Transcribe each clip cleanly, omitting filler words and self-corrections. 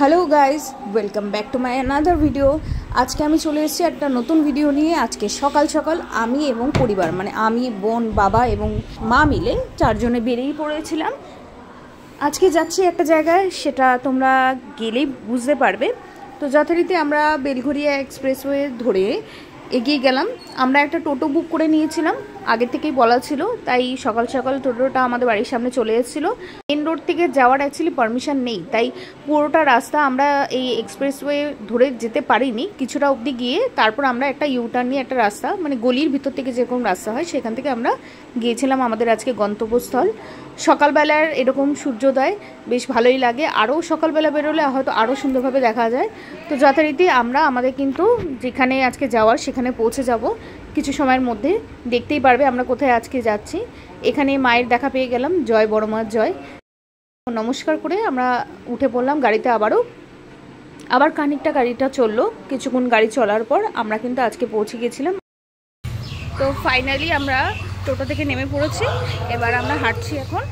Hello guys, welcome back to my another video. আজকে আমি চলে এসেছি একটা নতুন ভিডিও নিয়ে। আজকে সকাল সকাল আমি এবং পরিবার মানে আমি, বোন, বাবা এবং মা মিলে চারজনে বেরিয়ে পড়েছিলাম। আজকে যাচ্ছি একটা জায়গায়, সেটা তোমরা গেলেই বুঝতে পারবে। তো যথারীতি আমরা বেলঘরিয়া এক্সপ্রেসওয়ে ধরে এগিয়ে গেলাম। আমরা একটা টোটো বুক করে নিয়েছিলাম, আগে থেকেই বলা ছিল, তাই সকাল সকাল টোটোটা আমাদের বাড়ির সামনে চলে এসেছিলো। মেন রোড থেকে যাওয়ার অ্যাকচুয়ালি পারমিশন নেই, তাই পুরোটা রাস্তা আমরা এই এক্সপ্রেসওয়ে ধরে যেতে পারিনি। কিছুটা অবধি গিয়ে তারপর আমরা একটা ইউটার্ন নিয়ে একটা রাস্তা, মানে গলির ভিতর থেকে যেরকম রাস্তা হয় সেখান থেকে আমরা গিয়েছিলাম আমাদের আজকে গন্তব্যস্থল। সকালবেলার এরকম সূর্যোদয় বেশ ভালোই লাগে, আরও সকালবেলা বেরোলে হয়তো আরও সুন্দরভাবে দেখা যায়। তো যথারীতি আমরা আমাদের কিন্তু যেখানে আজকে যাওয়ার সেখানে পৌঁছে যাব কিছু সময়ের মধ্যে। দেখতেই পারবে আমরা কোথায় আজকে যাচ্ছি। এখানে মায়ের দেখা পেয়ে গেলাম, জয় বড় মার জয়। নমস্কার করে আমরা উঠে পড়লাম গাড়িতে। আবার খানিকটা গাড়িটা চললো। কিছুক্ষণ গাড়ি চলার পর আমরা কিন্তু আজকে পৌঁছে গেছিলাম। তো ফাইনালি আমরা টোটো থেকে নেমে পড়েছি। এবার আমরা হাঁটছি এখন।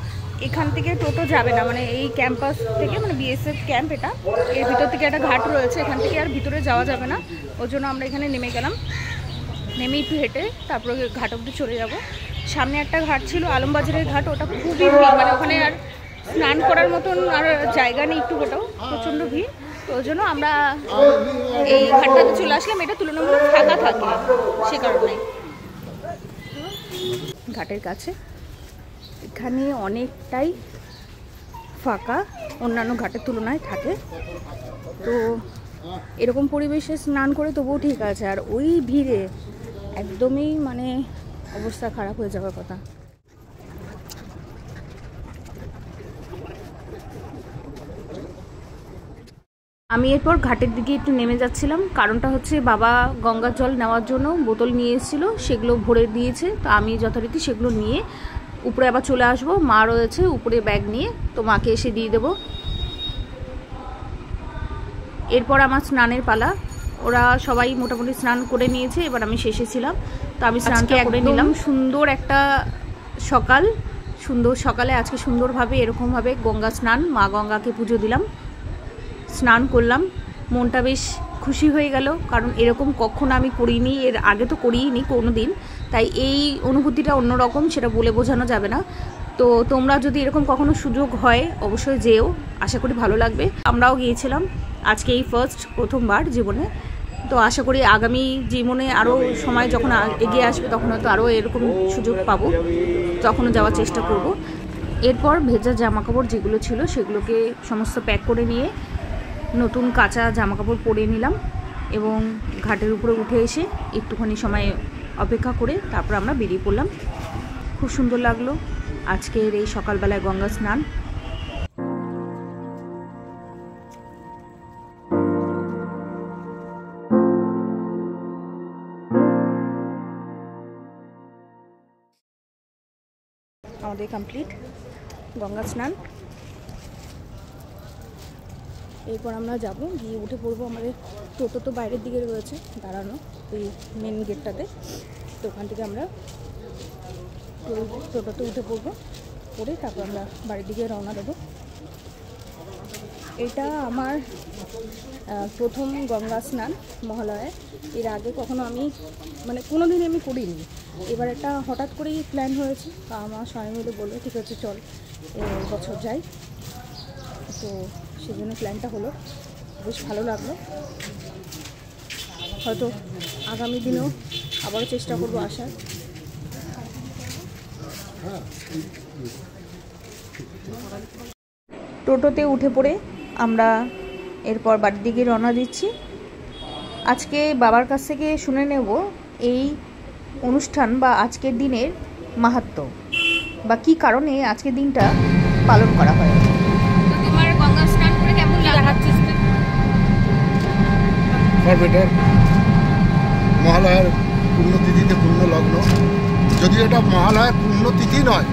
এখান থেকে টোটো যাবে না, মানে এই ক্যাম্পাস থেকে, মানে বিএসএফ ক্যাম্প, এটা এর ভিতর থেকে একটা ঘাট রয়েছে, এখান থেকে আর ভিতরে যাওয়া যাবে না। ওই জন্য আমরা এখানে নেমে গেলাম। নেমে একটু হেঁটে তারপরে ঘাট অবধি চলে যাব। সামনে একটা ঘাট ছিল, আলমবাজারের ঘাট, ওটা খুবই ভিড়, মানে ওখানে আর স্নান করার মতন আর জায়গা নেই, একটু ওটাও প্রচণ্ড ভিড়। তো ওই জন্য আমরা এই ঘাটটাতে চলে আসলাম। এটা তুলনামূলক ফাঁকা থাকে সে কারণে। ঘাটের কাছে এখানে অনেকটাই ফাঁকা, অন্যান্য ঘাটের তুলনায় থাকে। তো এরকম পরিবেশে স্নান করে তবুও ঠিক আছে, আর ওই ভিড়ে একদমই মানে অবস্থা খারাপ হয়ে যাওয়ার কথা। আমি এরপর ঘাটের দিকে একটু নেমে যাচ্ছিলাম, কারণটা হচ্ছে বাবা গঙ্গার জল নেওয়ার জন্য বোতল নিয়ে এসেছিলো, সেগুলো ভরে দিয়েছে। তো আমি যথারীতি সেগুলো নিয়ে উপরে আবার চলে আসবো। মা রয়েছে উপরে ব্যাগ নিয়ে, তো মাকে এসে দিয়ে দেবো। এরপর আমার স্নানের পালা। ওরা সবাই মোটামুটি স্নান করে নিয়েছে, এবার আমি শেষে ছিলাম। তো আমি স্নানটা করে নিলাম। সুন্দর একটা সকাল, সুন্দর সকালে আজকে সুন্দরভাবে এরকমভাবে গঙ্গা স্নান, মা গঙ্গাকে পুজো দিলাম, স্নান করলাম। মনটা বেশ খুশি হয়ে গেল, কারণ এরকম কখনো আমি করিনি, এর আগে তো করিনি কোনো দিন। তাই এই অনুভূতিটা অন্যরকম, সেটা বলে বোঝানো যাবে না। তো তোমরা যদি এরকম কখনো সুযোগ হয় অবশ্যই যেও, আশা করি ভালো লাগবে। আমরাও গিয়েছিলাম আজকে, এই প্রথমবার জীবনে। তো আশা করি আগামী জীবনে আরও সময় যখন এগিয়ে আসবে তখন হয়তো আরও এরকম সুযোগ পাবো, তখনও যাওয়ার চেষ্টা করব। এরপর ভেজা জামাকাপড় যেগুলো ছিল সেগুলোকে সমস্ত প্যাক করে নিয়ে নতুন কাঁচা জামাকাপড় পরে নিলাম এবং ঘাটের উপরে উঠে এসে একটুখানি সময় অপেক্ষা করে তারপর আমরা বেরিয়ে পড়লাম। খুব সুন্দর লাগলো আজকের এই সকালবেলায় গঙ্গা স্নান। আমাদের কমপ্লিট গঙ্গা স্নান। এরপর আমরা যাব, গিয়ে উঠে পড়বো। আমাদের টোটো তো বাইরের দিকে রয়েছে দাঁড়ানো, ওই মেন গেটটাতে। তো ওখান থেকে আমরা টোটোতে উঠে পড়বো, পরে তারপর আমরা বাড়ির দিকে রওনা দেবো। এটা আমার প্রথম গঙ্গা স্নান মহালয়ায়। এর আগে কখনো আমি মানে কোনো দিন আমি করিনি। এবার একটা হঠাৎ করেই প্ল্যান হয়েছে, আমার সবাই মিলে বললো ঠিক আছে চল বছর যাই। তো সেই জন্য প্ল্যানটা হলো, বেশ ভালো লাগলো। হয়তো আগামী দিনেও আবারও চেষ্টা করবো আসার। টোটোতে উঠে পড়ে আমরা এরপর বাড়ির দিকে রওনা দিচ্ছি। আজকে বাবার কাছ থেকে শুনে নেব এই অনুষ্ঠান বা আজকের দিনের মাহাত্ম্য, বা কী কারণে আজকের দিনটা পালন করা হয়। তোমার গঙ্গা স্নান করে কেমন লাগছে? মহালয়ার পুণ্যতিথিতে পুণ্য লগ্ন, যদিও এটা মহালয়ার পুণ্যতিথি নয়,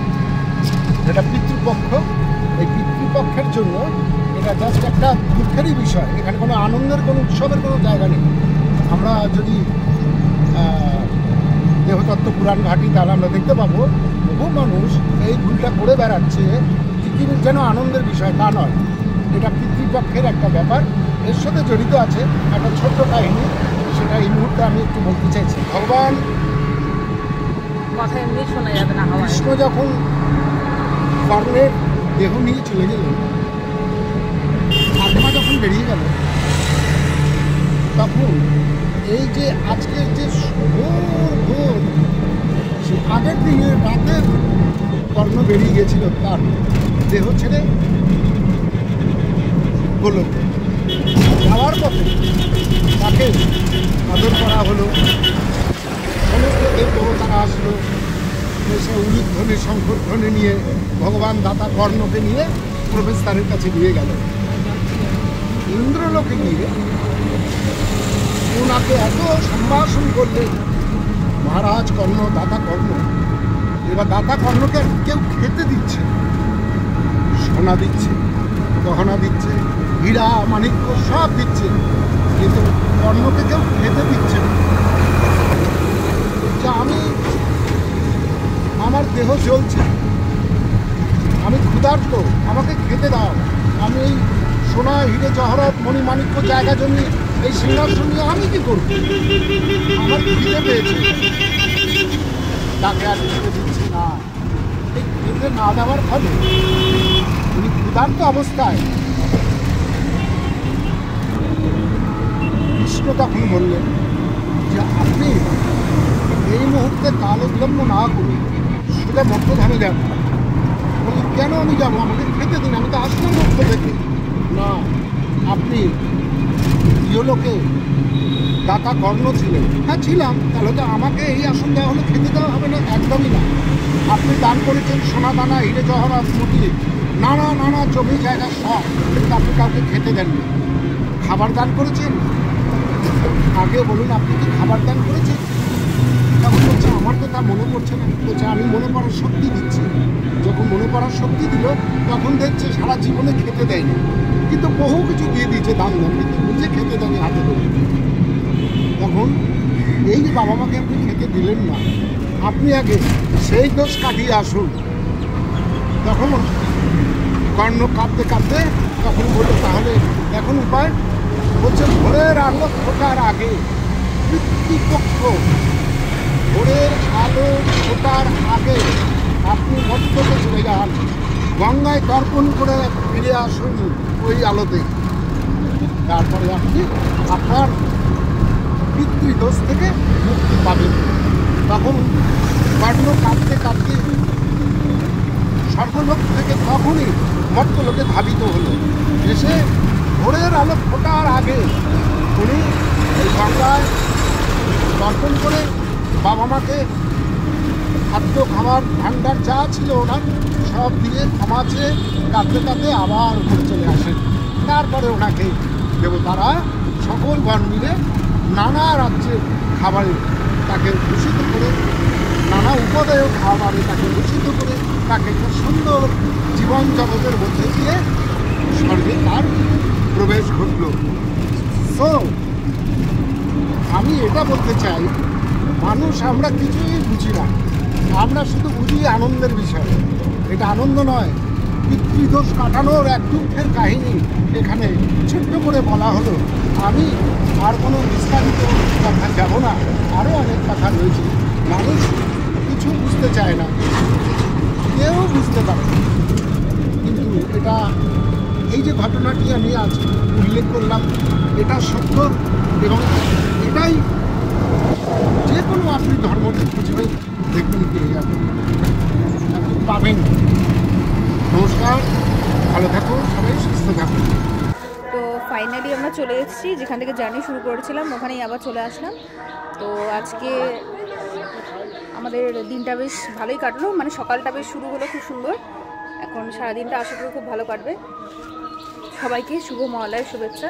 এটা পিতৃপক্ষ। এই পিতৃপক্ষের জন্য এটা জাস্ট একটা দুঃখেরই বিষয়। এখানে কোনো আনন্দের, কোনো উৎসবের কোনো জায়গা নেই। আমরা যদি দেহতত্ত্ব পুরাণ ঘাঁটি, তাহলে আমরা দেখতে পাবো বহু মানুষ এই ভুলটা করে বেড়াচ্ছে। পৃথিবীর যেন আনন্দের বিষয় তা নয়, এটা পিতৃ পিতৃপক্ষের একটা ব্যাপার এর সাথে জড়িত আছে, একটা ছোট্ট কাহিনী, সেটা এই মুহূর্তে আমি একটু বলতে চাইছি। ভগবান কথা এমনি শোনা যাবে না, কৃষ্ণ যখন কর্ণের দেহ নিয়ে চলে গেলেন, আত্মা যখন বেরিয়ে গেল, তখন এই যে আজকের যে ভোর সে আগের দিনে রাতে কর্ণ বেরিয়ে গেছিল তার দেহ ছেড়ে গোলকে। যাওয়ার পথে তাকে আদর করা হলো, সমস্ত দেবতারা আসলো, এসে উলুধ্বনি শঙ্করধ্বনি নিয়ে ভগবান দাতা কর্ণকে নিয়ে প্রবেশদ্বারের কাছে নিয়ে গেল। ইন্দ্রলোকে গিয়ে ওনাকে এত সম্ভাষণ করলেন মহারাজ কর্ণ, দাতা কর্ণ। এবার দাতা কর্ণকে কেউ খেতে দিচ্ছে, সোনা দিচ্ছে, গহনা দিচ্ছে, হীরা মাণিক্য সব দিচ্ছে, কিন্তু কর্ণকে কেউ খেতে দিচ্ছে না। যে আমি, আমার দেহ জ্বলছে, আমি ক্ষুধার্ত, আমাকে খেতে দাও, আমি এই সোনা হিরে জহরত মণিমাণিক্য জায়গা জমি এই সিংহাসন নিয়ে আমি কি করব? আমার খিদে পেয়েছে, তাকে আর খেতে দিচ্ছে না। এই খেতে না দেওয়ার ফলে উনি ক্ষুধার্ত অবস্থায় কৃষ্ণ তখন বললেন যে আপনি এই মুহূর্তে কাল বিলম্ব না করে সোজা মধ্যধামে যান। বলি কেন আমি যাবো? আমাকে খেতে দিন, আমি তো আসলাম মধ্য থেকে। না, আপনি ইহলোকে দাতা কর্ণ ছিলেন। হ্যাঁ ছিলাম, তাহলে তো আমাকে এই আসন দেওয়া হলে খেতে দেওয়া হবে না? একদমই না। আপনি দান করেছেন সোনা দানা, হিরে জহরাত, মুটি, নানা নানা জমি জায়গা সব, কিন্তু আপনি কাউকে খেতে দেননি। খাবার দান করেছেন? আগে বলুন, আপনি কি খাবার দান করেছেন? তখন বলছে আমার তো তা মনে পড়ছে না। বলছে আমি মনে করার শক্তি দিচ্ছি। যখন মনে করার শক্তি দিল, তখন দেখছে সারা জীবনে খেতে দেয়নি, কিন্তু বহু কিছু দিয়ে দিয়েছে দান দান, কিন্তু নিজে খেতে দেয়নি হাতে ধরে। তখন এই যে বাবা মাকে আপনি খেতে দিলেন না, আপনি আগে সেই দোষ কাটিয়ে আসুন। তখন কর্ণ কাঁদতে কাঁদতে তখন বললো তাহলে এখন উপায়? বলছে ভোরের আলো ফোটার আগে পিতৃপক্ষ, ভোরের আলো ফোটার আগে আপনি মধ্যকে চলে যান, গঙ্গায় তর্পণ করে ফিরে আসুন ওই আলোতে। তারপরে আপনি আপনার পিতৃদোষ থেকে মুক্তি পাবেন। তখন কর্ণ কাঁদতে কাঁদতে স্বর্গলোক থেকে তখনই মর্তলোকে ধাবিত হলো। এসে ভোরের আলো ফোটার আগে উনি এই গঙ্গায় তর্পণ করে বাবা মাকে খাদ্য খাবার ভাণ্ডার যা ছিল ওনার সব দিয়ে ক্ষমা চেয়ে কাঁদতে কাঁদতে আবার উপরে চলে আসেন। তারপরে ওনাকে দেবতারা সকল গণ মিলে নানা রাজ্যের খাবারে তাকে ভূষিত করে, নানা উপাদেয় খাবারে তাকে ভূষিত করে, তাকে একটা সুন্দর জীবন জগতের মধ্যে দিয়ে স্বর্গে তার প্রবেশ ঘটল। সো আমি এটা বলতে চাই, মানুষ আমরা কিছুই বুঝি না, আমরা শুধু বুঝি আনন্দের বিষয়। এটা আনন্দ নয়, পিতৃদোষ কাটানোর এক দুঃখের কাহিনী এখানে ছোট্ট করে বলা হলো। আমি আর কোনো বিস্তারিত কথা যাব না, আরও অনেক কথা রয়েছে। মানুষ কিছু বুঝতে চায় না, কেউ বুঝতে পারে না। কিন্তু এটা, এই যে ঘটনাটি আমি আজ উল্লেখ করলাম, এটা সত্য এবং এটাই যে কোনো আপনি ধর্মটি খুঁজবেন দেখবেন পেয়ে যাবেন, পাবেন। নমস্কার, ভালো থাকুন, সবাই সুস্থ থাকুন। তো ফাইনালি আমরা চলে এসেছি যেখান থেকে জার্নি শুরু করেছিলাম, ওখানেই আবার চলে আসলাম। তো আজকে আমাদের দিনটা বেশ ভালোই কাটলো, মানে সকালটা বেশ শুরু হলো খুব সুন্দর। এখন সারাদিনটা আশা করি খুব ভালো কাটবে। সবাইকে শুভ মহালয়ার শুভেচ্ছা।